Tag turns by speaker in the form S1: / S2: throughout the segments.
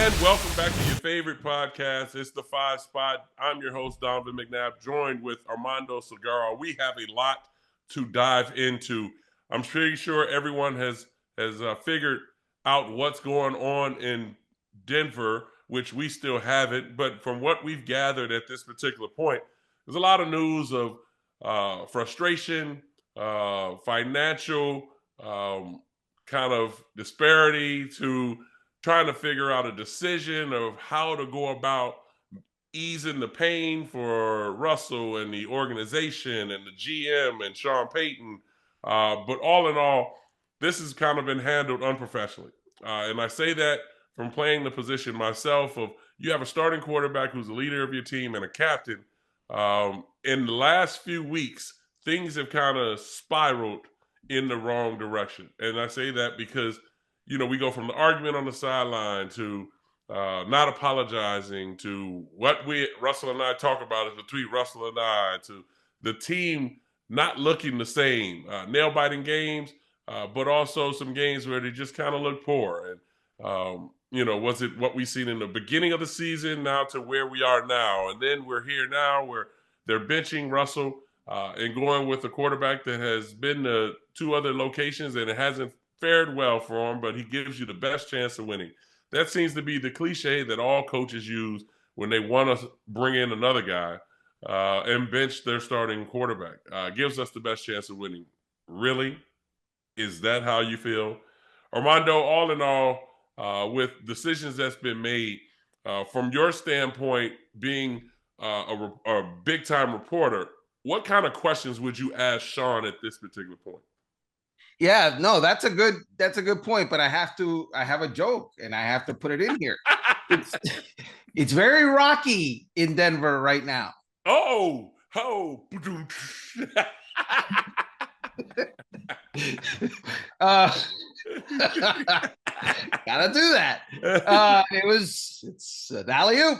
S1: And welcome back to your favorite podcast. It's The Five Spot. I'm your host, Donovan McNabb, joined with Armando Segura. We have a lot to dive into. I'm pretty sure everyone has figured out what's going on in Denver, which we still haven't. But from what we've gathered at this particular point, there's a lot of news of frustration, financial kind of disparity to trying to figure out a decision of how to go about easing the pain for Russell and the organization and the GM and Sean Payton. But all in all, this has kind of been handled unprofessionally. And I say that from playing the position myself of you have a starting quarterback who's the leader of your team and a captain. In the last few weeks, things have kind of spiraled in the wrong direction. And I say that because we go from the argument on the sideline to not apologizing to what Russell and I talk about is between Russell and I to the team not looking the same, nail-biting games, but also some games where they just kind of look poor. And, was it what we seen in the beginning of the season now to where we are now? And then we're here now where they're benching Russell and going with a quarterback that has been to two other locations and it hasn't fared well for him, but he gives you the best chance of winning. That seems to be the cliche that all coaches use when they want to bring in another guy and bench their starting quarterback. Gives us the best chance of winning. Really? Is that how you feel? Armando, all in all, with decisions that's been made, from your standpoint, being a big-time reporter, what kind of questions would you ask Sean at this particular point?
S2: Yeah, no, that's a good point, but I have a joke and I have to put it in here. It's very rocky in Denver right now.
S1: Oh.
S2: Gotta do that. It's an alley-oop.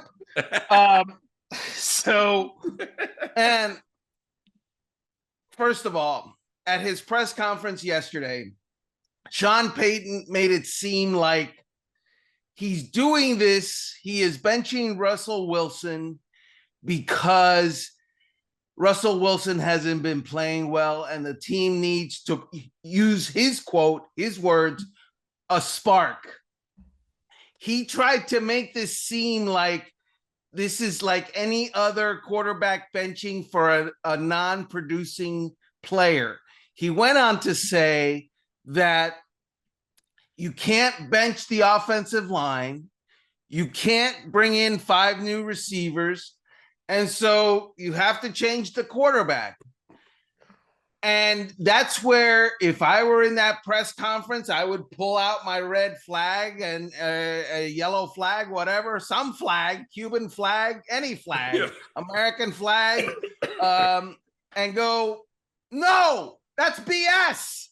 S2: And first of all, at his press conference yesterday, Sean Payton made it seem like he's doing this. He is benching Russell Wilson because Russell Wilson hasn't been playing well and the team needs to use his quote, his words, a spark. He tried to make this seem like this is like any other quarterback benching for a non-producing player. He went on to say that you can't bench the offensive line. You can't bring in 5 new receivers. And so you have to change the quarterback. And that's where, if I were in that press conference, I would pull out my red flag and a yellow flag, whatever, some flag, Cuban flag, any flag, American flag, and go, no, that's BS,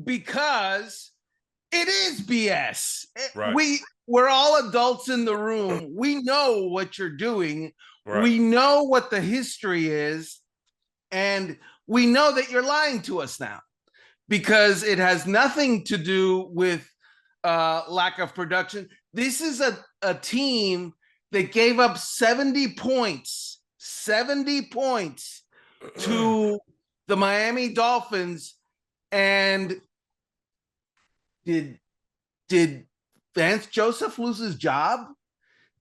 S2: because it is BS. Right. We're all adults in the room. We know what you're doing. Right. We know what the history is. And we know that you're lying to us now, because it has nothing to do with lack of production. This is a team that gave up 70 points to the Miami Dolphins. And did Vance Joseph lose his job?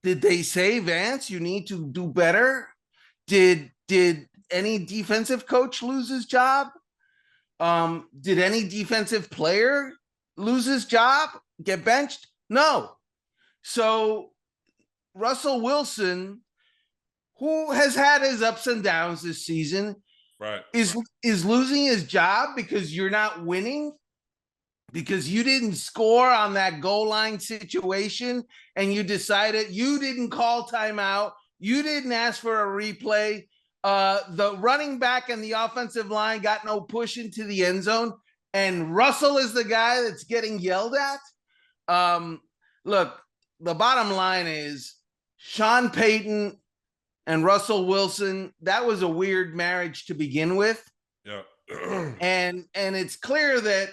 S2: Did they say, Vance, you need to do better? Did any defensive coach lose his job? Did any defensive player lose his job, get benched? No. So Russell Wilson, who has had his ups and downs this season, right, is losing his job because you're not winning, because you didn't score on that goal line situation and you decided you didn't call timeout, you didn't ask for a replay. The running back and the offensive line got no push into the end zone, and Russell is the guy that's getting yelled at. Look, the bottom line is Sean Payton and Russell Wilson, that was a weird marriage to begin with.
S1: Yeah.
S2: and it's clear that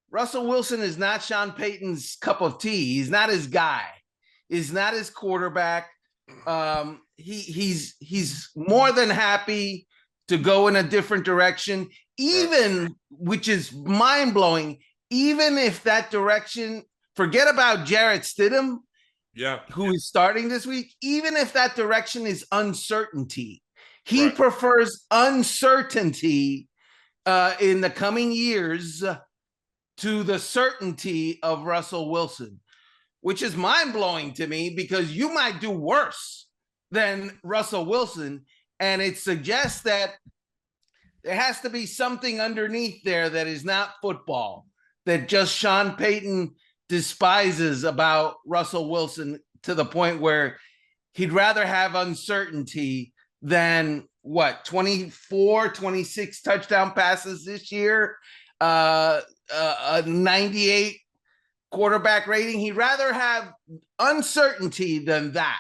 S2: Russell Wilson is not Sean Payton's cup of tea. He's not his guy. is not his quarterback. He's more than happy to go in a different direction, even, which is mind blowing. Even if that direction, forget about Jarrett Stidham, who is starting this week. Even if that direction is uncertainty, he prefers uncertainty in the coming years to the certainty of Russell Wilson, which is mind-blowing to me because you might do worse than Russell Wilson. And it suggests that there has to be something underneath there that is not football, that just Sean Payton despises about Russell Wilson to the point where he'd rather have uncertainty than 24, 26 touchdown passes this year, a 98 quarterback rating. He'd rather have uncertainty than that.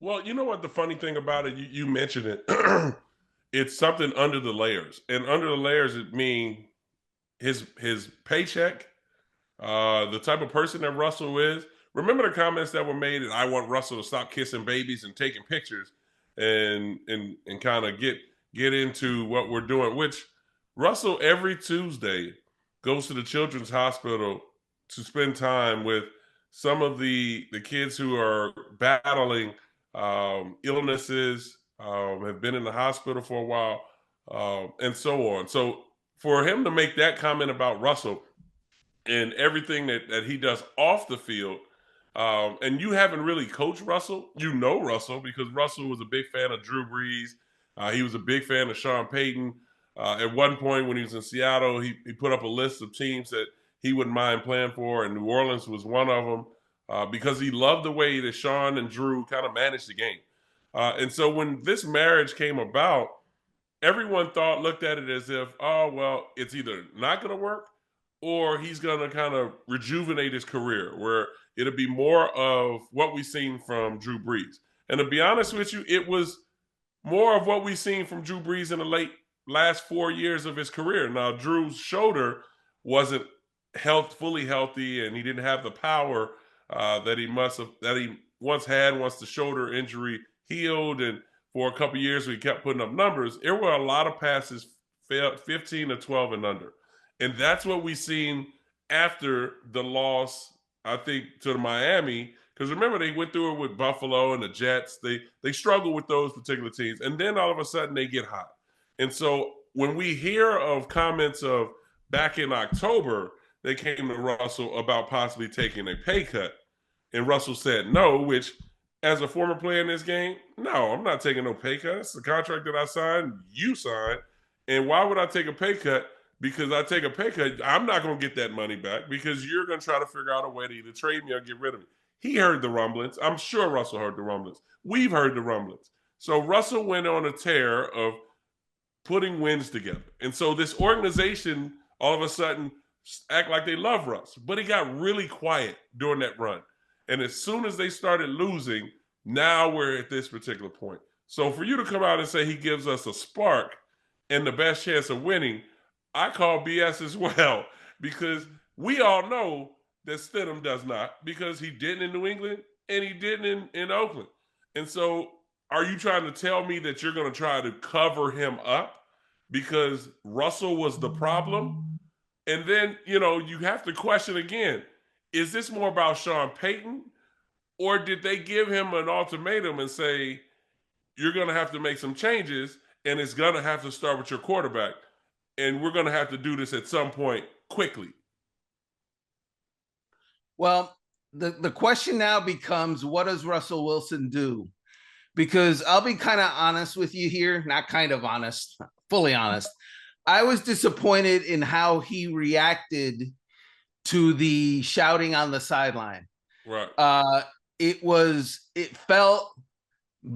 S1: Well, you know what the funny thing about it, you mentioned it. It's something under the layers. And under the layers, it means his paycheck, the type of person that Russell is. Remember the comments that were made that I want Russell to stop kissing babies and taking pictures and kind of get into what we're doing, which Russell every Tuesday goes to the Children's Hospital to spend time with some of the kids who are battling illnesses, have been in the hospital for a while, and so on. So for him to make that comment about Russell and everything that he does off the field, and you haven't really coached Russell, you know Russell, because Russell was a big fan of Drew Brees. He was a big fan of Sean Payton. At one point when he was in Seattle, he put up a list of teams that he wouldn't mind playing for, and New Orleans was one of them, because he loved the way that Sean and Drew kind of managed the game. And so when this marriage came about, everyone looked at it as if, oh, well, it's either not going to work or he's going to kind of rejuvenate his career, where it'll be more of what we've seen from Drew Brees. And to be honest with you, it was more of what we've seen from Drew Brees in the last 4 years of his career. Now, Drew's shoulder wasn't fully healthy, and he didn't have the power that he once had once the shoulder injury healed. And for a couple of years, he kept putting up numbers. There were a lot of passes, 15 to 12 and under. And that's what we've seen after the loss, I think, to Miami. Because remember, they went through it with Buffalo and the Jets. They struggle with those particular teams. And then all of a sudden, they get hot. And so when we hear of comments of back in October, they came to Russell about possibly taking a pay cut. And Russell said no, which, as a former player in this game, no, I'm not taking no pay cut. It's the contract that I signed, you signed. And why would I take a pay cut? Because I take a pay cut, I'm not going to get that money back, because you're going to try to figure out a way to either trade me or get rid of me. He heard the rumblings. I'm sure Russell heard the rumblings. We've heard the rumblings. So Russell went on a tear of putting wins together. And so this organization all of a sudden act like they love Russ. But he got really quiet during that run. And as soon as they started losing, now we're at this particular point. So for you to come out and say he gives us a spark and the best chance of winning, I call BS as well, because we all know that Stidham does not, because he didn't in New England and he didn't in Oakland. And so are you trying to tell me that you're going to try to cover him up because Russell was the problem? And then, you have to question again, is this more about Sean Payton, or did they give him an ultimatum and say, you're going to have to make some changes and it's going to have to start with your quarterback, and we're going to have to do this at some point quickly?
S2: Well, the question now becomes, what does Russell Wilson do? Because I'll be kind of honest with you here, not kind of honest, fully honest. I was disappointed in how he reacted to the shouting on the sideline.
S1: Right.
S2: It felt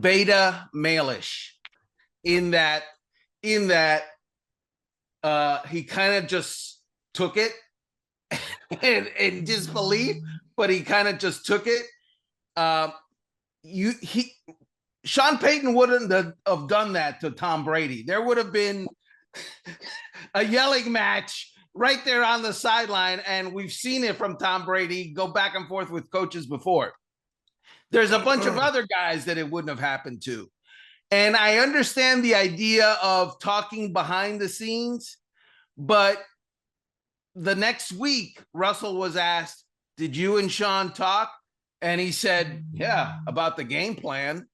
S2: beta male-ish in that he kind of just took it in disbelief, but he kind of just took it. Sean Payton wouldn't have done that to Tom Brady. There would have been a yelling match right there on the sideline, and we've seen it from Tom Brady go back and forth with coaches before. There's a bunch of other guys that it wouldn't have happened to. And I understand the idea of talking behind the scenes, but the next week, Russell was asked, did you and Sean talk? And he said, yeah, about the game plan.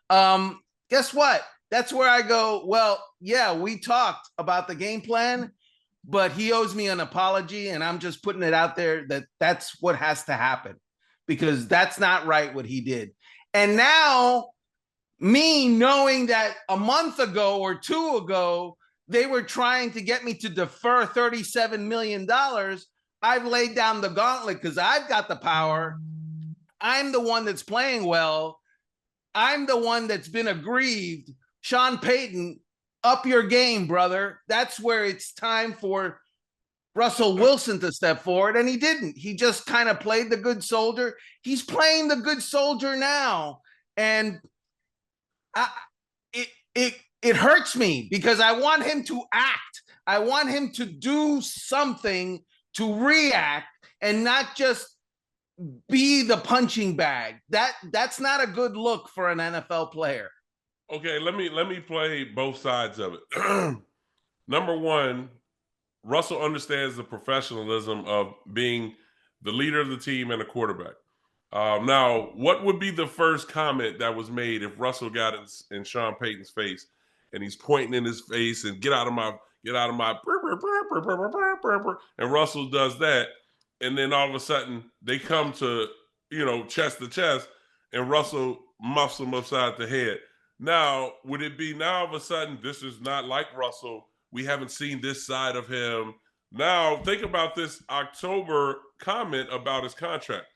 S2: Guess what? That's where I go, well, yeah, we talked about the game plan, but he owes me an apology. And I'm just putting it out there that that's what has to happen, because that's not right what he did. And now, me knowing that a month ago or two ago, they were trying to get me to defer $37 million, I've laid down the gauntlet because I've got the power. I'm the one that's playing well. I'm the one that's been aggrieved. Sean Payton, up your game, brother. That's where it's time for Russell Wilson to step forward, and he didn't. He just kind of played the good soldier. He's playing the good soldier now, and it hurts me because I want him to act. I want him to do something to react and not just be the punching bag. That's not a good look for an NFL player.
S1: Okay, let me play both sides of it. Number one, Russell understands the professionalism of being the leader of the team and a quarterback. Now, what would be the first comment that was made if Russell got in Sean Payton's face and he's pointing in his face and get out of my, and Russell does that, and then all of a sudden they come to, chest to chest, and Russell muffs him upside the head. Now, would it be now all of a sudden, this is not like Russell, we haven't seen this side of him. Now, think about this October comment about his contract.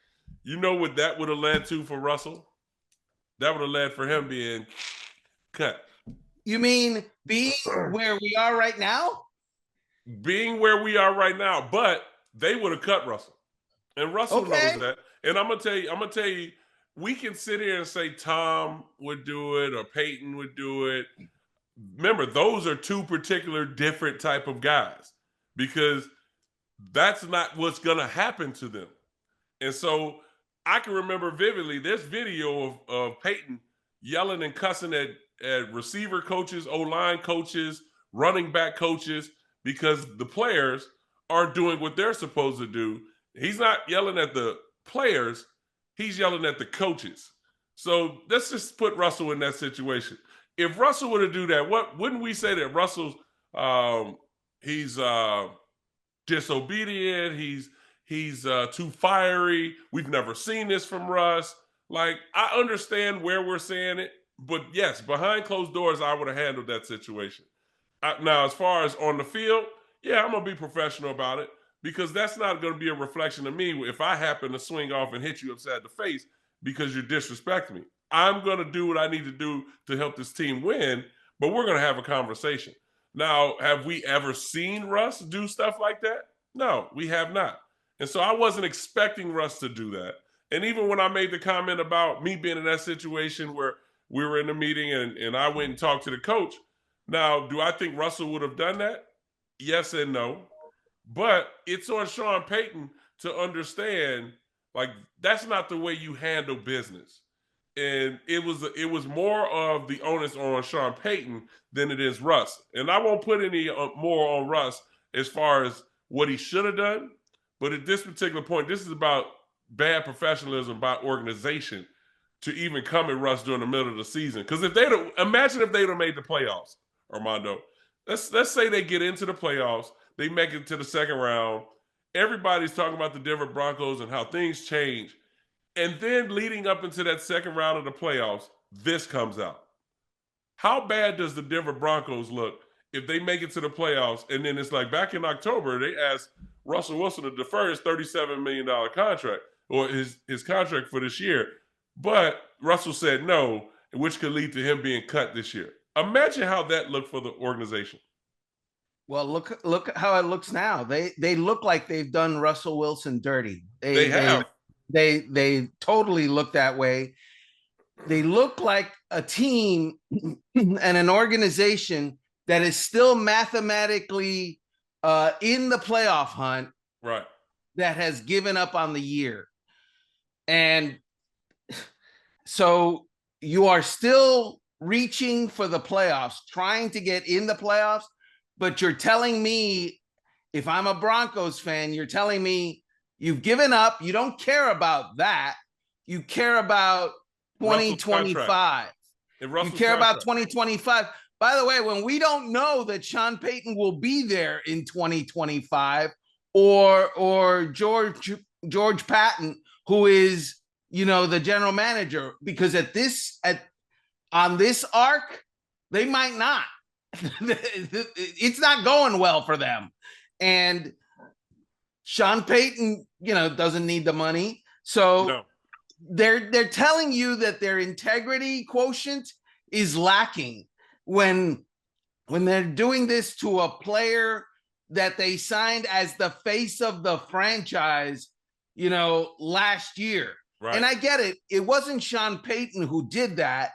S1: You know what that would have led to for Russell? That would have led for him being cut.
S2: You mean being where we are right now?
S1: Being where we are right now, but they would have cut Russell. And Russell knows that. And I'm gonna tell you, we can sit here and say Tom would do it or Payton would do it. Remember, those are two particular different type of guys, because that's not what's gonna happen to them. And so I can remember vividly this video of Payton yelling and cussing at receiver coaches, O-line coaches, running back coaches, because the players aren't doing what they're supposed to do. He's not yelling at the players, he's yelling at the coaches. So let's just put Russell in that situation. If Russell were to do that, wouldn't we say that Russell's he's disobedient, he's too fiery, we've never seen this from Russ? Like, I understand where we're saying it, but yes, behind closed doors, I would have handled that situation. Now, as far as on the field, yeah, I'm going to be professional about it, because that's not going to be a reflection of me if I happen to swing off and hit you upside the face because you're disrespecting me. I'm going to do what I need to do to help this team win, but we're going to have a conversation. Now, have we ever seen Russ do stuff like that? No, we have not. And so I wasn't expecting Russ to do that. And even when I made the comment about me being in that situation where we were in a meeting and I went and talked to the coach. Now, do I think Russell would have done that? Yes and no. But it's on Sean Payton to understand, like, that's not the way you handle business. And it was more of the onus on Sean Payton than it is Russ. And I won't put any more on Russ as far as what he should have done. But at this particular point, this is about bad professionalism by organization to even come at Russ during the middle of the season. Because imagine if they'd have made the playoffs, Armando. Let's say they get into the playoffs, they make it to the second round. Everybody's talking about the Denver Broncos and how things change. And then leading up into that second round of the playoffs, this comes out. How bad does the Denver Broncos look if they make it to the playoffs and then it's like back in October, they asked Russell Wilson to defer his $37 million contract or his contract for this year. But Russell said no, which could lead to him being cut this year. Imagine how that looked for the organization.
S2: Well, look how it looks now. They look like they've done Russell Wilson dirty.
S1: They have.
S2: They totally look that way. They look like a team and an organization that is still mathematically in the playoff hunt,
S1: right?
S2: That has given up on the year. And So you are still reaching for the playoffs, trying to get in the playoffs, but you're telling me, if I'm a Broncos fan, you're telling me you've given up. You don't care about that. You care about
S1: Russell's contract.
S2: 2025.
S1: And
S2: You
S1: Russell's
S2: care about
S1: contract.
S2: 2025. By the way, when we don't know that Sean Payton will be there in 2025, or George Patton, who is, the general manager, because on this arc, they might not. It's not going well for them. And Sean Payton, doesn't need the money. So
S1: No.
S2: they're telling you that their integrity quotient is lacking when they're doing this to a player that they signed as the face of the franchise, last year.
S1: Right.
S2: And I get it. It wasn't Sean Payton who did that.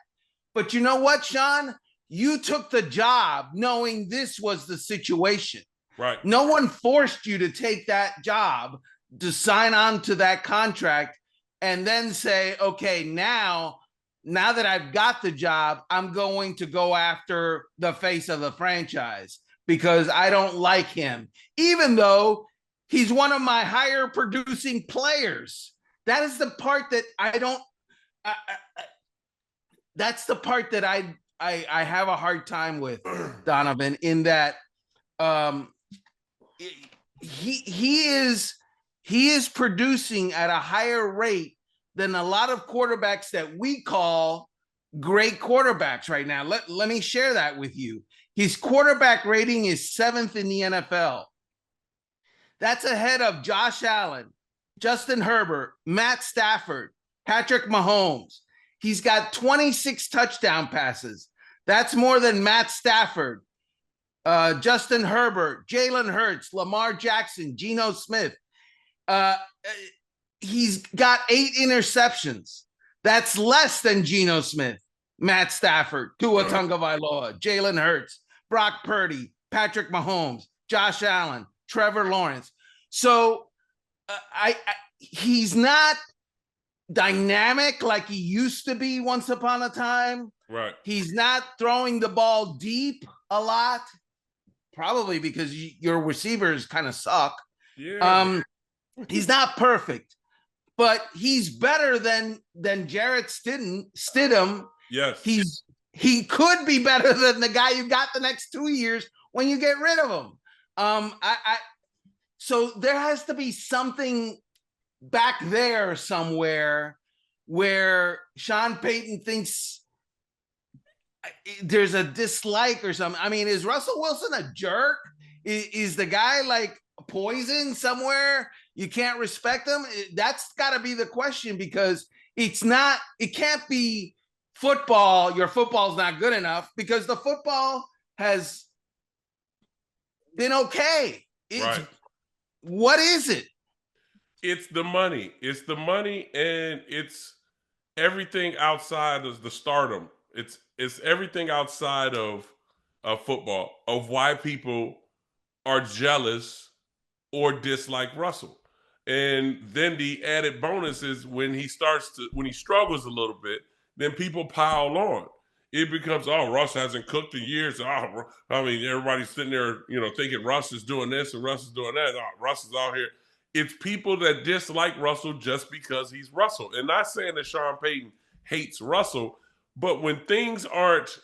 S2: But you know what, Sean? You took the job knowing this was the situation.
S1: Right.
S2: No one forced you to take that job, to sign on to that contract, and then say, okay, now that I've got the job, I'm going to go after the face of the franchise because I don't like him, even though he's one of my higher producing players. That is the part that I don't. That's the part that I have a hard time with, Donovan, in that he is producing at a higher rate than a lot of quarterbacks that we call great quarterbacks right now. Let me share that with you. His quarterback rating is 7th in the NFL. That's ahead of Josh Allen, Justin Herbert, Matt Stafford, Patrick Mahomes. He's got 26 touchdown passes. That's more than Matt Stafford, Justin Herbert, Jalen Hurts, Lamar Jackson, Geno Smith. He's got 8 interceptions. That's less than Geno Smith, Matt Stafford, Tua Tagovailoa, Jalen Hurts, Brock Purdy, Patrick Mahomes, Josh Allen, Trevor Lawrence. So he's not dynamic like he used to be once upon a time.
S1: Right.
S2: He's not throwing the ball deep a lot, probably because your receivers kind of suck.
S1: Yeah.
S2: He's not perfect, but he's better than Jarrett Stidham.
S1: Yes.
S2: He could be better than the guy you got the next 2 years when you get rid of him. So there has to be something back there somewhere where Sean Payton thinks there's a dislike or something. I mean, is Russell Wilson a jerk? Is the guy like poison somewhere? You can't respect him? That's got to be the question, because it can't be football. Your football's not good enough, because the football has been okay.
S1: Right.
S2: What is it?
S1: It's the money. It's the money, and it's everything outside of the stardom. It's everything outside of football, of why people are jealous or dislike Russell. And then the added bonus is when he struggles a little bit, then people pile on. It becomes, oh, Russ hasn't cooked in years. Oh, I mean, everybody's sitting there, thinking Russ is doing this and Russ is doing that. Oh, Russ is out here. It's people that dislike Russell just because he's Russell. And not saying that Sean Payton hates Russell, but when things aren't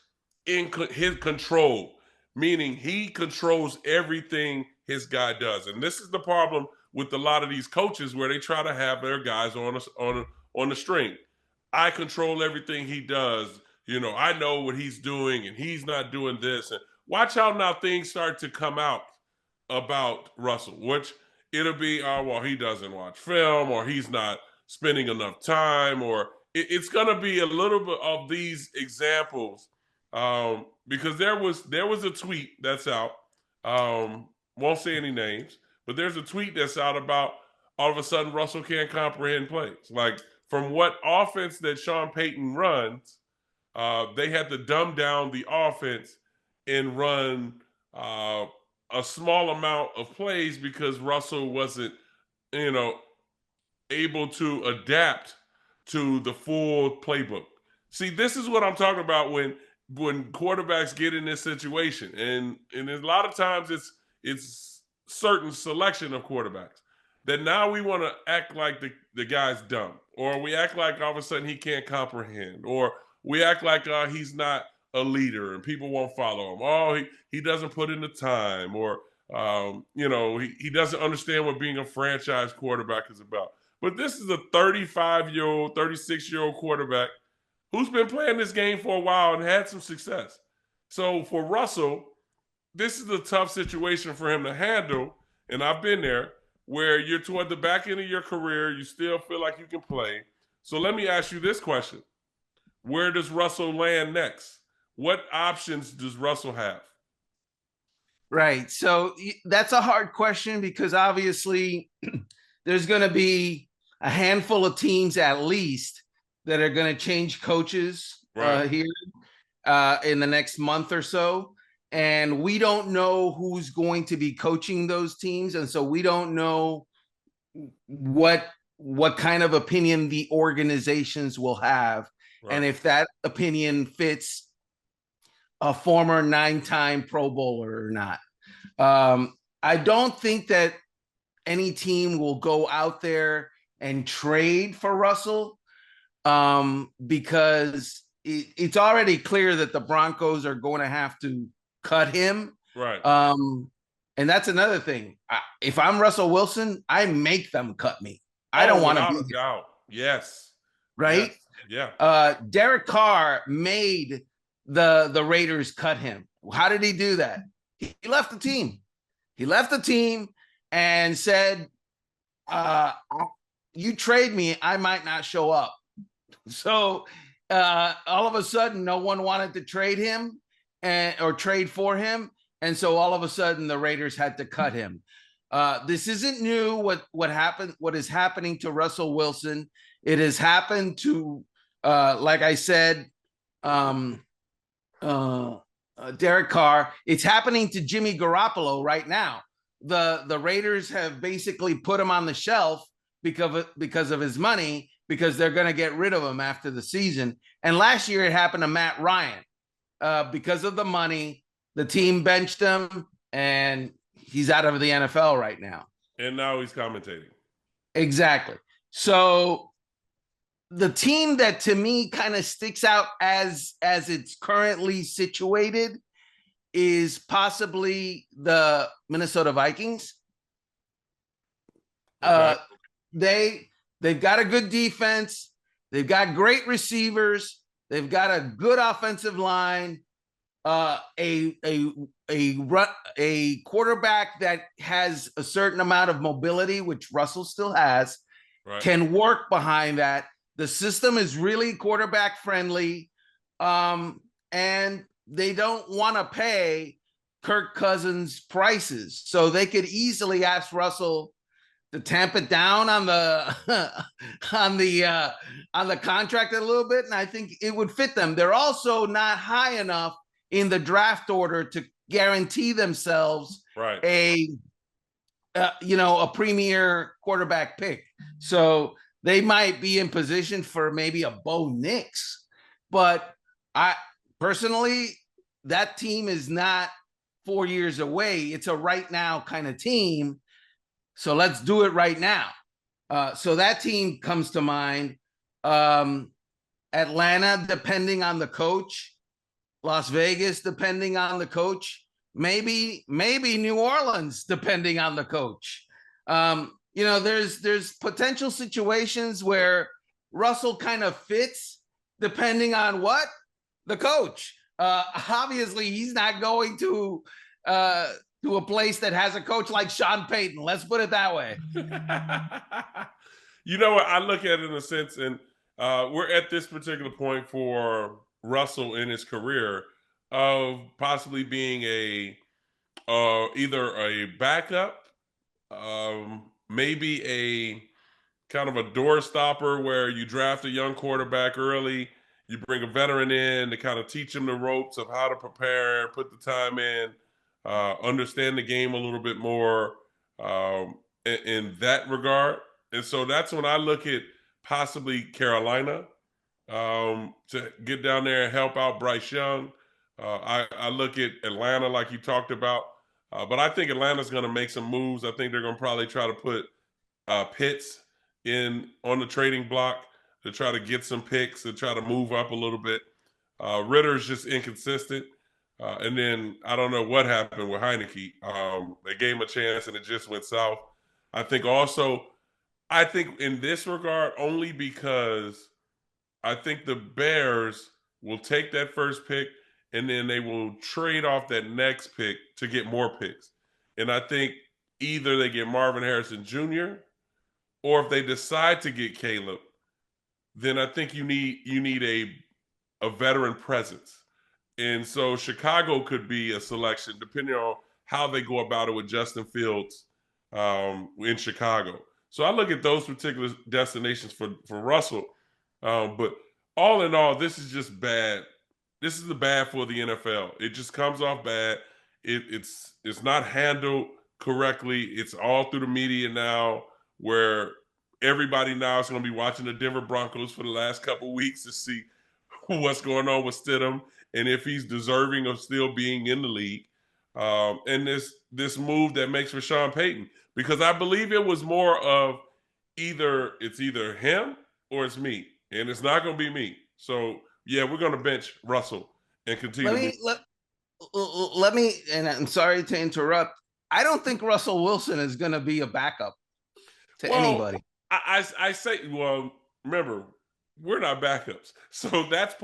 S1: in his control, meaning he controls everything his guy does. And this is the problem with a lot of these coaches, where they try to have their guys on the string. I control everything he does. I know what he's doing, and he's not doing this. And watch how now things start to come out about Russell, which it'll be, oh, well, he doesn't watch film, or he's not spending enough time, or it's going to be a little bit of these examples, because there was a tweet that's out. Won't say any names, but there's a tweet that's out about all of a sudden Russell can't comprehend plays. Like, from what offense that Sean Payton runs, they had to dumb down the offense and run a small amount of plays because Russell wasn't, able to adapt to the full playbook. See, this is what I'm talking about when quarterbacks get in this situation, and a lot of times it's certain selection of quarterbacks that now we want to act like the guy's dumb, or we act like all of a sudden he can't comprehend, or we act like he's not a leader and people won't follow him. Oh, he doesn't put in the time, or he doesn't understand what being a franchise quarterback is about. But this is a 35-year-old, 36-year-old quarterback who's been playing this game for a while and had some success. So for Russell, this is a tough situation for him to handle. And I've been there, where you're toward the back end of your career, you still feel like you can play. So let me ask you this question. Where does Russell land next? What options does Russell have?
S2: Right. So that's a hard question because obviously there's going to be a handful of teams at least that are going to change coaches here in the next month or so. And we don't know who's going to be coaching those teams. And so we don't know what kind of opinion the organizations will have. Right. And if that opinion fits a former 9-time Pro Bowler or not. I don't think that any team will go out there and trade for Russell because it's already clear that the Broncos are going to have to cut him.
S1: Right.
S2: And that's another thing. If I'm Russell Wilson, I make them cut me. I don't want to be
S1: without a doubt. Yes.
S2: Right?
S1: Yes. Yeah.
S2: Derek Carr made the Raiders cut him. How did he do that? He left the team. He left the team and said, you trade me, I might not show up. So all of a sudden, no one wanted to trade him or trade for him. And so all of a sudden, the Raiders had to cut him. This isn't new. What happened? What is happening to Russell Wilson? It has happened to, like I said, Derek Carr. It's happening to Jimmy Garoppolo right now. The Raiders have basically put him on the shelf because of his money, because they're going to get rid of him after the season. And last year it happened to Matt Ryan because of the money. The team benched him, and he's out of the NFL right now.
S1: And now he's commentating.
S2: Exactly. So the team that to me kind of sticks out as it's currently situated is possibly the Minnesota Vikings.
S1: Okay.
S2: They've got a good defense. They've got great receivers. They've got a good offensive line. A quarterback that has a certain amount of mobility, which Russell still has, can work behind that. The system is really quarterback friendly, and they don't want to pay Kirk Cousins prices, so they could easily ask Russell to tamp it down on the on the contract a little bit, and I think it would fit them. They're also not high enough in the draft order to guarantee themselves a premier quarterback pick. So they might be in position for maybe a Bo Nix, but I personally, that team is not 4 years away. It's a right now kind of team. So let's do it right now. So that team comes to mind. Atlanta, depending on the coach. Las Vegas, depending on the coach. Maybe New Orleans, depending on the coach. There's potential situations where Russell kind of fits depending on what? The coach. Obviously, he's not going to a place that has a coach like Sean Payton. Let's put it that way.
S1: You know what? I look at it in a sense, and we're at this particular point for Russell in his career of possibly being either a backup, maybe a kind of a door stopper where you draft a young quarterback early, you bring a veteran in to kind of teach him the ropes of how to prepare, put the time in, understand the game a little bit more in that regard. And so that's when I look at possibly Carolina, to get down there and help out Bryce Young. I look at Atlanta like you talked about, but I think Atlanta's going to make some moves. I think they're going to probably try to put Pitts in on the trading block to try to get some picks and try to move up a little bit. Ritter's just inconsistent. And then I don't know what happened with Heineke. They gave him a chance and it just went south. I think also, I think in this regard, only because I think the Bears will take that first pick and then they will trade off that next pick to get more picks. And I think either they get Marvin Harrison Jr. or if they decide to get Caleb, then I think you need a veteran presence. And so Chicago could be a selection depending on how they go about it with Justin Fields in Chicago. So I look at those particular destinations for Russell. But all in all, this is just bad. This is the bad for the NFL. It just comes off bad. It's not handled correctly. It's all through the media now, where everybody now is going to be watching the Denver Broncos for the last couple of weeks to see what's going on with Stidham and if he's deserving of still being in the league. And this move that makes for Sean Payton, because I believe it was more of either him or it's me, and it's not going to be me. So yeah, we're going to bench Russell and continue.
S2: Let me, and I'm sorry to interrupt. I don't think Russell Wilson is going to be a backup to anybody.
S1: I say, well, remember, we're not backups. So that's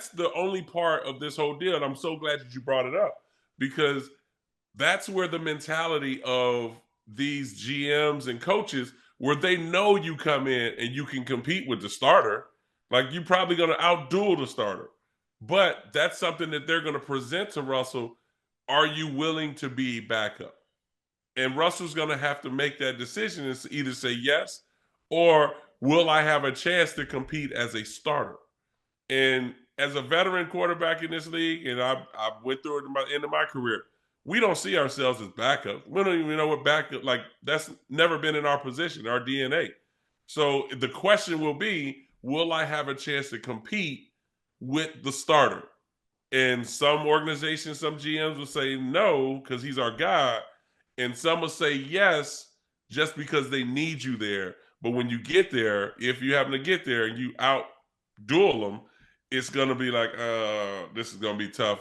S1: the only part of this whole deal. And I'm so glad that you brought it up, because that's where the mentality of these GMs and coaches, where they know you come in and you can compete with the starter. Like, you're probably going to outduel the starter. But that's something that they're going to present to Russell. Are you willing to be backup? And Russell's going to have to make that decision and either say yes, or will I have a chance to compete as a starter? And as a veteran quarterback in this league, and I went through it in the end of my career, we don't see ourselves as backup. We don't even know what backup, like, that's never been in our position, our DNA. So the question will be, will I have a chance to compete with the starter? And some organizations, some GMs will say no, because he's our guy. And some will say yes, just because they need you there. But when you get there, if you happen to get there and you out-duel them, it's going to be like, this is going to be tough.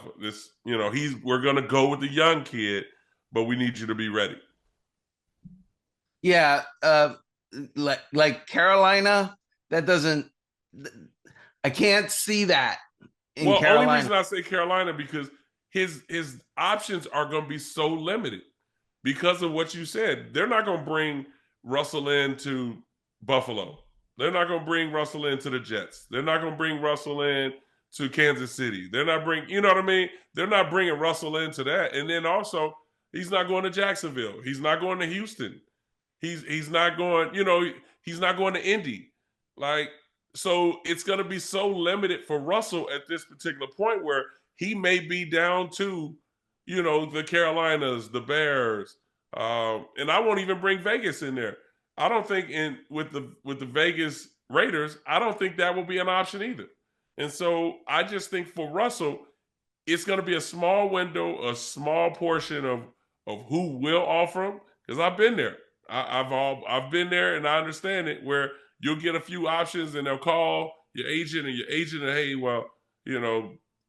S1: We're going to go with the young kid, but we need you to be ready.
S2: Yeah. Like Carolina, I can't see that in Carolina.
S1: Only reason I say Carolina, because his options are going to be so limited because of what you said. They're not going to bring Russell into Buffalo. They're not going to bring Russell into the Jets. They're not going to bring Russell in to Kansas City. They're not you know what I mean? They're not bringing Russell into that. And then also, he's not going to Jacksonville. He's not going to Houston. He's not going, he's not going to Indy. Like, so it's going to be so limited for Russell at this particular point, where he may be down to, the Carolinas, the Bears, and I won't even bring Vegas in there. I don't think with the Vegas Raiders, I don't think that will be an option either. And so I just think for Russell, it's going to be a small window, a small portion of who will offer him, because I've been there. I've been there, and I understand it, where you'll get a few options and they'll call your agent, and hey, well,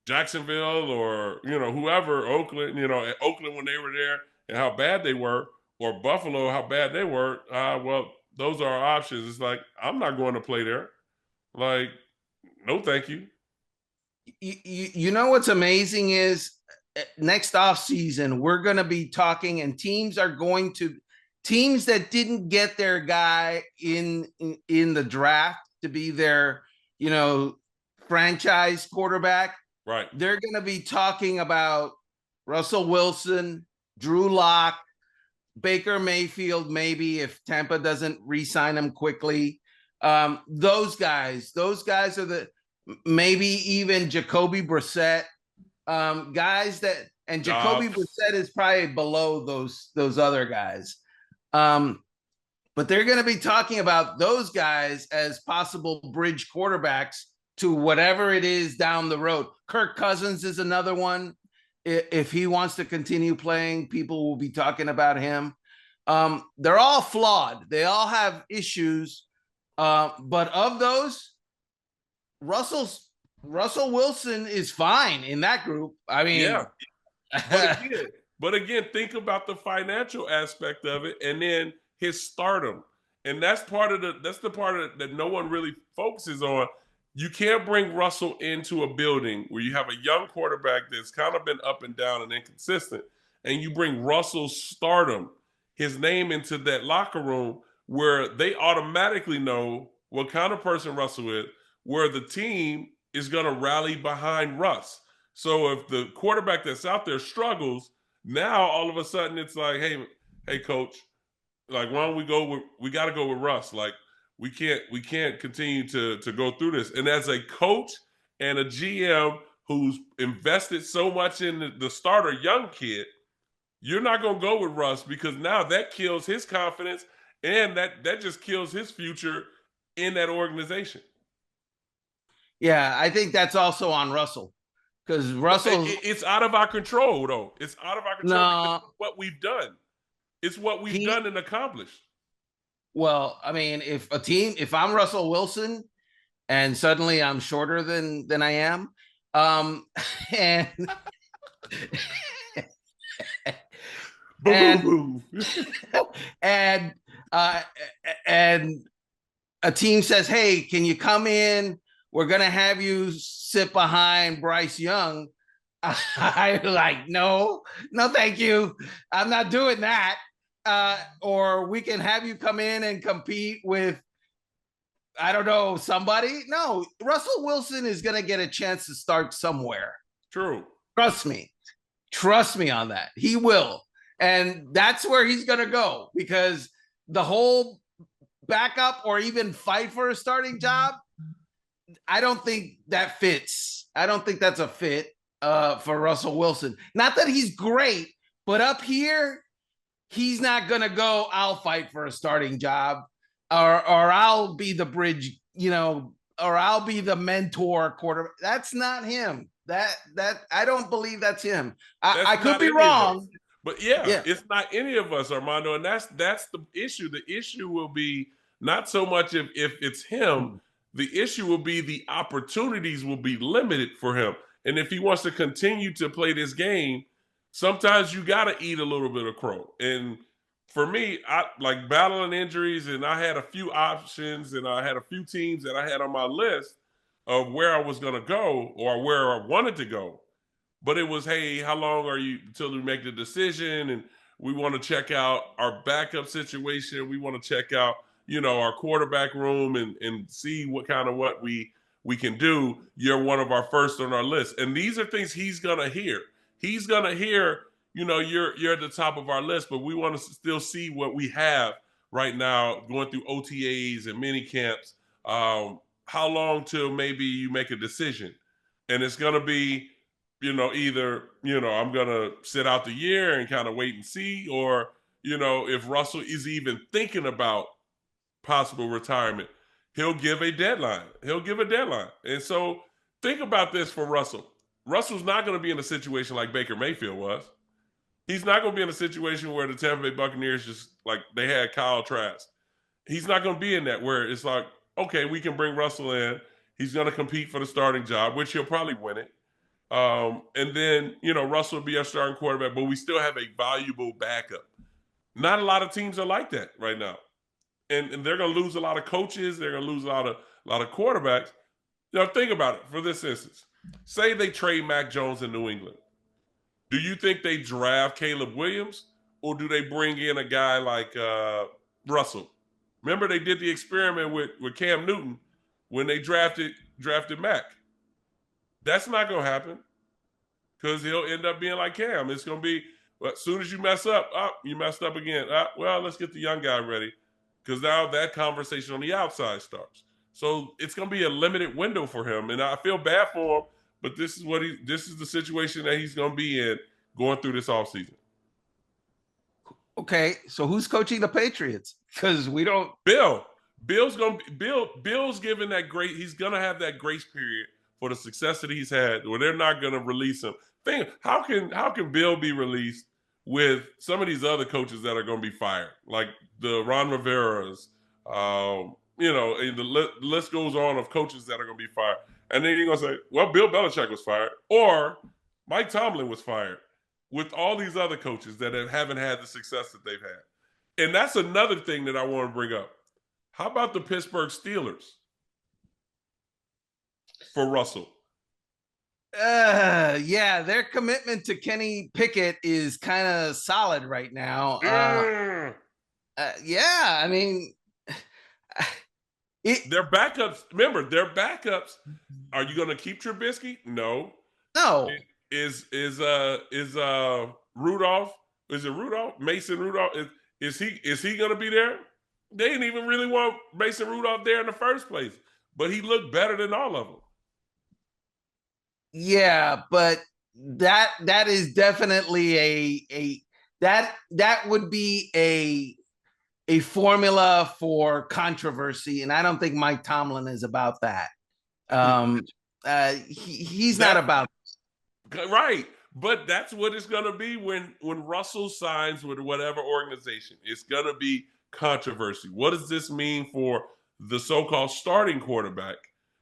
S1: Jacksonville or, whoever, Oakland, at Oakland when they were there and how bad they were, or Buffalo, how bad they were. Well, those are our options. It's like, I'm not going to play there. Like, no, thank you.
S2: You know what's amazing is next offseason, we're going to be talking, and teams that didn't get their guy in the draft to be their, franchise quarterback.
S1: Right.
S2: They're going to be talking about Russell Wilson, Drew Lock, Baker Mayfield, maybe if Tampa doesn't re-sign him quickly. Those guys are maybe even Jacoby Brissett, guys that, and Jacoby Brissett is probably below those other guys. but they're going to be talking about those guys as possible bridge quarterbacks to whatever it is down the road. Kirk Cousins is another one. If he wants to continue playing, people will be talking about him. They're all flawed. They all have issues. But of those, Russell Wilson is fine in that group. I mean,
S1: Yeah. But again, think about the financial aspect of it, and then his stardom, and that's the part of it that no one really focuses on. You can't bring Russell into a building where you have a young quarterback that's kind of been up and down and inconsistent, and you bring Russell's stardom, his name, into that locker room where they automatically know what kind of person Russell is, where the team is going to rally behind Russ. So if the quarterback that's out there struggles, now all of a sudden it's like, hey, coach, like, why don't we got to go with Russ. Like, we can't continue to go through this. And as a coach and a GM who's invested so much in the starter young kid, you're not going to go with Russ, because now that kills his confidence, and that just kills his future in that organization.
S2: Yeah, I think that's also on Russell, because Russell,
S1: it's out of our control, though. It's out of our control because it's what we've done. It's what we've done and accomplished.
S2: Well, I mean, if I'm Russell Wilson and suddenly I'm shorter than I am, and and and a team says, "Hey, can you come in? We're gonna have you sit behind Bryce Young." I'm like, no, thank you. I'm not doing that. Or we can have you come in and compete with, I don't know, somebody. No, Russell Wilson is going to get a chance to start somewhere.
S1: True.
S2: Trust me on that. He will. And that's where he's going to go, because the whole backup or even fight for a starting job, I don't think that fits. I don't think that's a fit for Russell Wilson. Not that he's great, but up here, he's not going to go, I'll fight for a starting job, or I'll be the bridge, or I'll be the mentor quarterback. That's not him. That I don't believe that's him. I could be wrong.
S1: But yeah, it's not any of us, Armando. And that's the issue. The issue will be not so much if it's him. The issue will be the opportunities will be limited for him. And if he wants to continue to play this game, sometimes you got to eat a little bit of crow. And for me, I like battling injuries, and I had a few options, and I had a few teams that I had on my list of where I was going to go or where I wanted to go. But it was, hey, how long are you until we make the decision? And we want to check out our backup situation. We want to check out, our quarterback room and see what we can do. You're one of our first on our list. And these are things he's going to hear. He's going to hear, you're at the top of our list, but we want to still see what we have right now going through OTAs and mini camps. How long till maybe you make a decision? And it's going to be, either, I'm going to sit out the year and kind of wait and see, or, if Russell is even thinking about possible retirement, he'll give a deadline. And so think about this for Russell. Russell's not going to be in a situation like Baker Mayfield was. He's not going to be in a situation where the Tampa Bay Buccaneers just like they had Kyle Trask. He's not going to be in that where it's like, okay, we can bring Russell in. He's going to compete for the starting job, which he'll probably win it. And then, Russell will be our starting quarterback, but we still have a valuable backup. Not a lot of teams are like that right now. And they're going to lose a lot of coaches. They're going to lose a lot of quarterbacks. Think about it for this instance. Say they trade Mac Jones in New England. Do you think they draft Caleb Williams, or do they bring in a guy like Russell? Remember, they did the experiment with Cam Newton when they drafted Mac. That's not going to happen, because he'll end up being like Cam. It's going to be, well, as soon as you mess up, you messed up again. Well, let's get the young guy ready, because now that conversation on the outside starts. So it's going to be a limited window for him, and I feel bad for him. But this is the situation that he's going to be in going through this offseason.
S2: Okay, so who's coaching the Patriots? Because we don't.
S1: Bill. Bill's given that great. He's gonna have that grace period for the success that he's had, where they're not gonna release him. Think how can Bill be released with some of these other coaches that are gonna be fired, like the Ron Rivera's, and the list goes on of coaches that are gonna be fired, and then you're gonna say, well, Bill Belichick was fired, or Mike Tomlin was fired, with all these other coaches that haven't had the success that they've had, and that's another thing that I want to bring up. How about the Pittsburgh Steelers for Russell?
S2: Yeah, their commitment to Kenny Pickett is kind of solid right now. Yeah, I mean,
S1: their backups. Remember, their backups. Are you going to keep Trubisky? No.
S2: No.
S1: Is Rudolph? Is it Rudolph? Mason Rudolph? Is he going to be there? They didn't even really want Mason Rudolph there in the first place, but he looked better than all of them.
S2: Yeah, but that is definitely that would be a formula for controversy, and I don't think Mike Tomlin is about that. He's not about
S1: right, but that's what it's going to be when Russell signs with whatever organization. It's going to be controversy. What does this mean for the so-called starting quarterback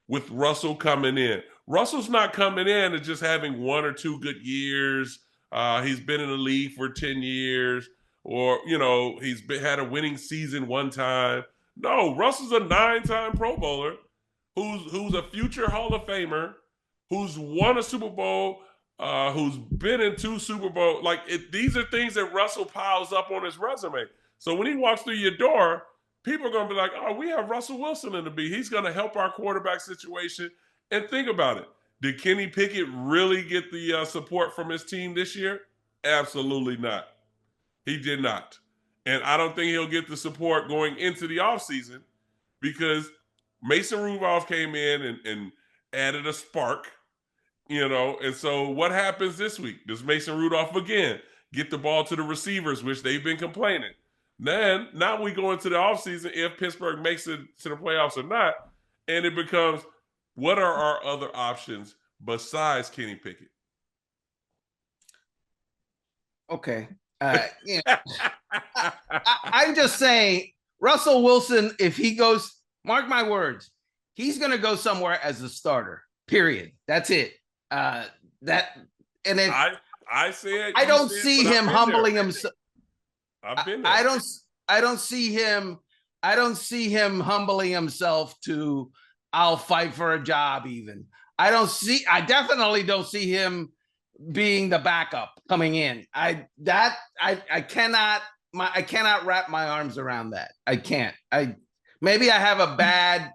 S1: with Russell coming in? Russell's not coming in and just having 1 or 2 good years. He's been in the league for 10 years, or he's had a winning season one time. No, Russell's a 9-time Pro Bowler who's a future Hall of Famer, who's won a Super Bowl, who's been in 2 Super Bowl. These are things that Russell piles up on his resume. So when he walks through your door, people are going to be like, oh, we have Russell Wilson in the B. He's going to help our quarterback situation. And think about it. Did Kenny Pickett really get the support from his team this year? Absolutely not. He did not. And I don't think he'll get the support going into the offseason, because Mason Rudolph came in and added a spark, And so what happens this week? Does Mason Rudolph again get the ball to the receivers, which they've been complaining? Now we go into the offseason, if Pittsburgh makes it to the playoffs or not, and it becomes, what are our other options besides Kenny Pickett?
S2: Okay. I'm just saying, Russell Wilson, if he goes, mark my words, he's going to go somewhere as a starter, period. That's it. I
S1: said,
S2: I don't see him humbling himself.
S1: I've been there.
S2: I don't see him humbling himself to, I'll fight for a job even. I definitely don't see him being the backup coming in. I cannot wrap my arms around that. I can't. Maybe I have a bad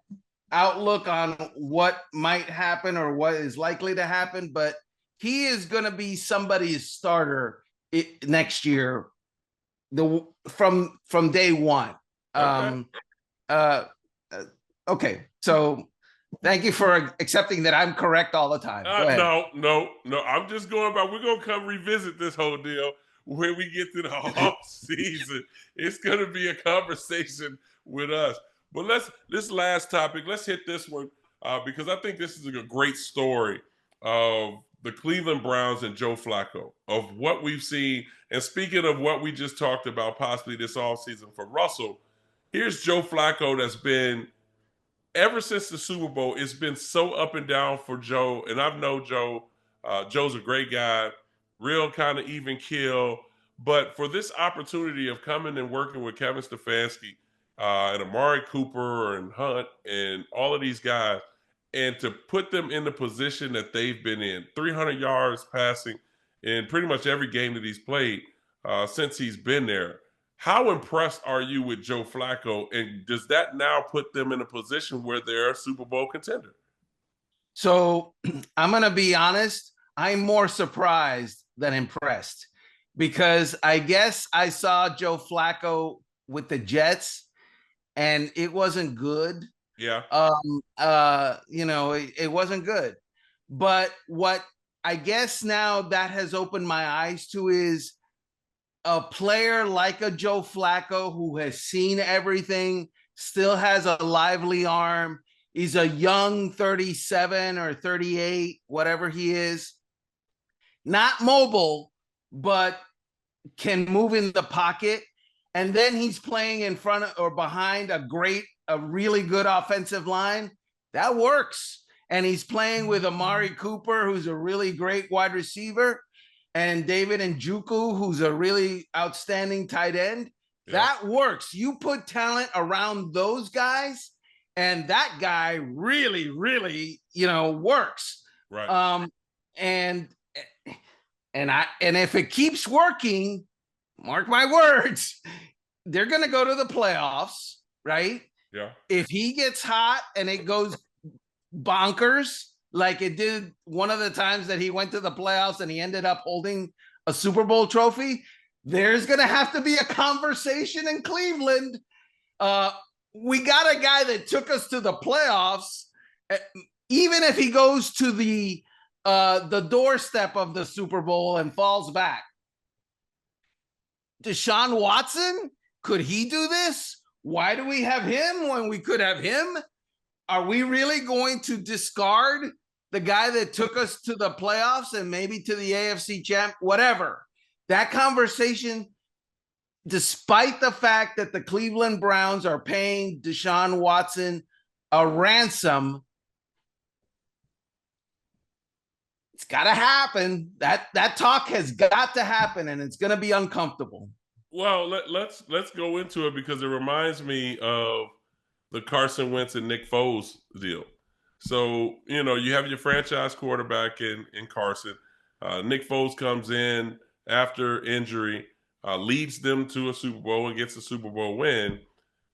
S2: outlook on what might happen or what is likely to happen, but he is going to be somebody's starter next year, from day one. Okay. So thank you for accepting that I'm correct all the time.
S1: No. I'm just going by. We're gonna come revisit this whole deal when we get to the off season. It's gonna be a conversation with us. But this last topic, let's hit this one because I think this is a great story of the Cleveland Browns and Joe Flacco, of what we've seen. And speaking of what we just talked about, possibly this offseason for Russell, here's Joe Flacco that's been, ever since the Super Bowl, it's been so up and down for Joe. And I've known Joe. Joe's a great guy, real kind of even keel. But for this opportunity of coming and working with Kevin Stefanski and Amari Cooper and Hunt and all of these guys, and to put them in the position that they've been in, 300 yards passing in pretty much every game that he's played since he's been there. How impressed are you with Joe Flacco, and does that now put them in a position where they're a Super Bowl contender?
S2: So I'm going to be honest. I'm more surprised than impressed, because I guess I saw Joe Flacco with the Jets and it wasn't good.
S1: Yeah.
S2: It wasn't good. But what I guess now that has opened my eyes to is a player like a Joe Flacco who has seen everything, still has a lively arm. He's a young 37 or 38, whatever he is. Not mobile, but can move in the pocket. And then he's playing in front of, or behind a really good offensive line. That works. And he's playing with Amari Cooper, who's a really great wide receiver, and David Njoku, who's a really outstanding tight end. Yeah. That works. You put talent around those guys, and that guy really, really, works.
S1: Right.
S2: And if it keeps working, mark my words, they're going to go to the playoffs, right?
S1: Yeah.
S2: If he gets hot and it goes bonkers, like it did one of the times that he went to the playoffs and he ended up holding a Super Bowl trophy, there's going to have to be a conversation in Cleveland. We got a guy that took us to the playoffs. Even if he goes to the doorstep of the Super Bowl and falls back. Deshaun Watson, could he do this? Why do we have him when we could have him? Are we really going to discard the guy that took us to the playoffs and maybe to the AFC champ, whatever? That conversation, despite the fact that the Cleveland Browns are paying Deshaun Watson a ransom, it's got to happen. That talk has got to happen, and it's going to be uncomfortable.
S1: Well, let's go into it because it reminds me of the Carson Wentz and Nick Foles deal. So, you have your franchise quarterback in Carson. Nick Foles comes in after injury, leads them to a Super Bowl and gets a Super Bowl win.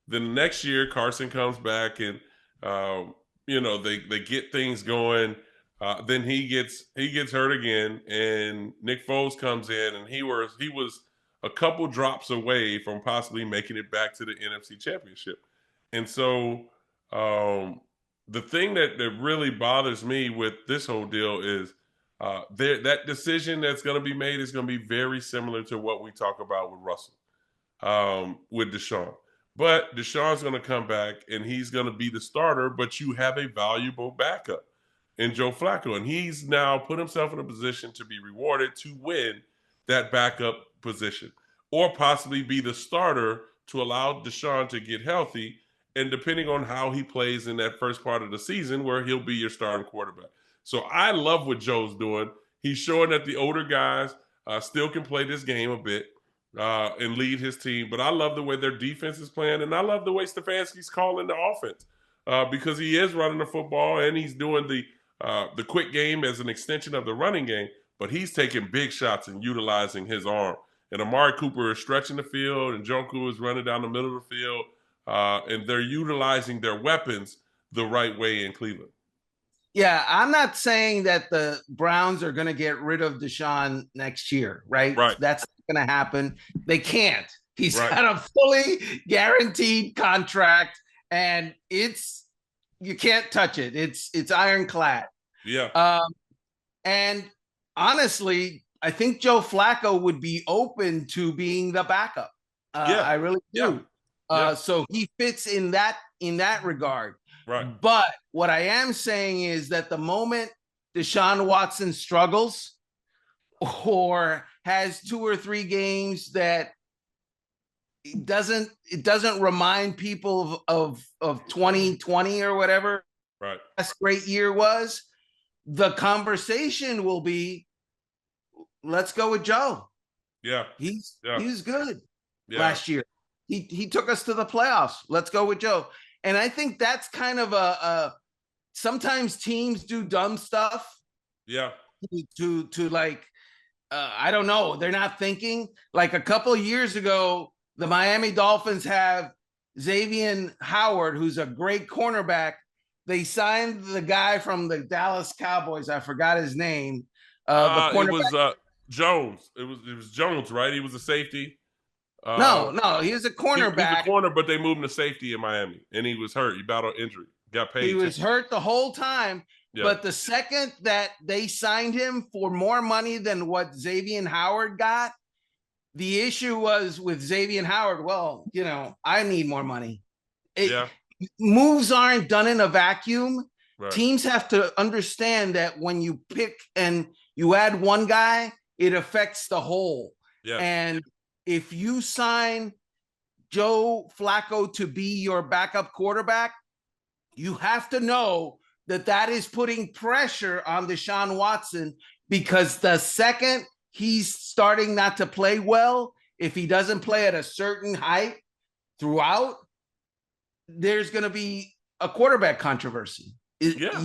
S1: Then the next year, Carson comes back and, they get things going. Then he gets hurt again, and Nick Foles comes in, and he was a couple drops away from possibly making it back to the NFC Championship. And so the thing that really bothers me with this whole deal is that decision that's going to be made is going to be very similar to what we talk about with Russell, with Deshaun. But Deshaun's going to come back, and he's going to be the starter, but you have a valuable backup in Joe Flacco. And he's now put himself in a position to be rewarded to win that backup position or possibly be the starter to allow Deshaun to get healthy. And depending on how he plays in that first part of the season, where he'll be your starting quarterback. So I love what Joe's doing. He's showing that the older guys still can play this game a bit and lead his team. But I love the way their defense is playing, and I love the way Stefanski's calling the offense because he is running the football and he's doing the quick game as an extension of the running game. But he's taking big shots and utilizing his arm. And Amari Cooper is stretching the field, and Njoku is running down the middle of the field. And they're utilizing their weapons the right way in Cleveland.
S2: Yeah, I'm not saying that the Browns are going to get rid of Deshaun next year, right? That's not going to happen. They can't. He's got a fully guaranteed contract, and you can't touch it. It's ironclad.
S1: Yeah.
S2: And honestly, I think Joe Flacco would be open to being the backup. I really do. So he fits in that regard.
S1: Right.
S2: But what I am saying is that the moment Deshaun Watson struggles or has 2 or 3 games that it doesn't remind people of 2020 or whatever last great year was, the conversation will be, let's go with Joe.
S1: Yeah.
S2: He was good last year. He took us to the playoffs. Let's go with Joe. And I think that's kind of sometimes teams do dumb stuff.
S1: Yeah.
S2: To like, I don't know. They're not thinking. Like a couple of years ago, the Miami Dolphins have Xavier Howard, who's a great cornerback. They signed the guy from the Dallas Cowboys. I forgot his name.
S1: It was Jones. It was Jones, right? He was a safety.
S2: No, he was a cornerback.
S1: He was a corner, but they moved him to safety in Miami, and he was hurt. He battled injury. Got paid.
S2: He was hurt the whole time. Yeah. But the second that they signed him for more money than what Xavier Howard got, The issue was with Xavier Howard. Well, I need more money.
S1: Yeah.
S2: Moves aren't done in a vacuum.
S1: Right.
S2: Teams have to understand that when you pick and you add one guy, it affects the whole.
S1: Yeah.
S2: And if you sign Joe Flacco to be your backup quarterback, you have to know that is putting pressure on Deshaun Watson, because the second he's starting not to play well, if he doesn't play at a certain height throughout, there's going to be a quarterback controversy.
S1: Yeah.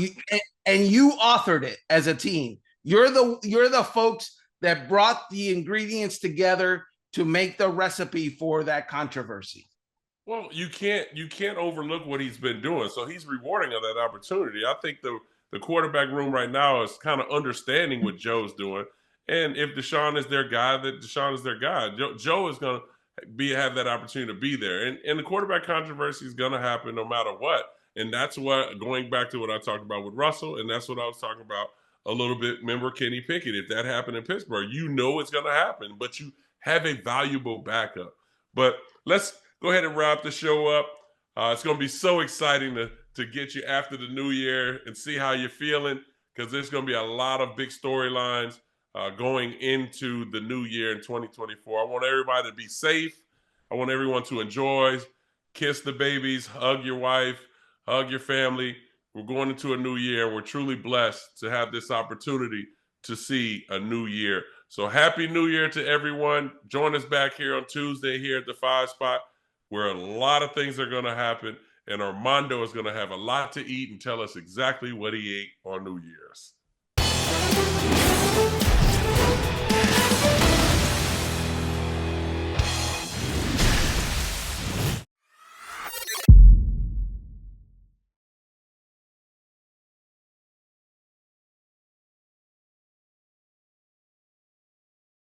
S2: And you authored it as a team. You're the folks that brought the ingredients together to make the recipe for that controversy.
S1: Well, you can't overlook what he's been doing. So he's rewarding of that opportunity. I think the quarterback room right now is kind of understanding what Joe's doing. And if Deshaun is their guy, that Deshaun is their guy. Joe is going to have that opportunity to be there. And the quarterback controversy is going to happen no matter what. And that's what, going back to what I talked about with Russell, and that's what I was talking about a little bit. Remember Kenny Pickett? If that happened in Pittsburgh, it's going to happen, but you have a valuable backup. But let's go ahead and wrap the show up. It's going to be so exciting to get you after the new year and see how you're feeling, because there's going to be a lot of big storylines going into the new year in 2024. I want everybody to be safe. I want everyone to enjoy, kiss the babies, hug your wife, hug your family. We're going into a new year, and we're truly blessed to have this opportunity to see a new year. So happy New Year to everyone. Join us back here on Tuesday here at the 5 Spot, where a lot of things are going to happen, and Armando is going to have a lot to eat and tell us exactly what he ate on New Year's.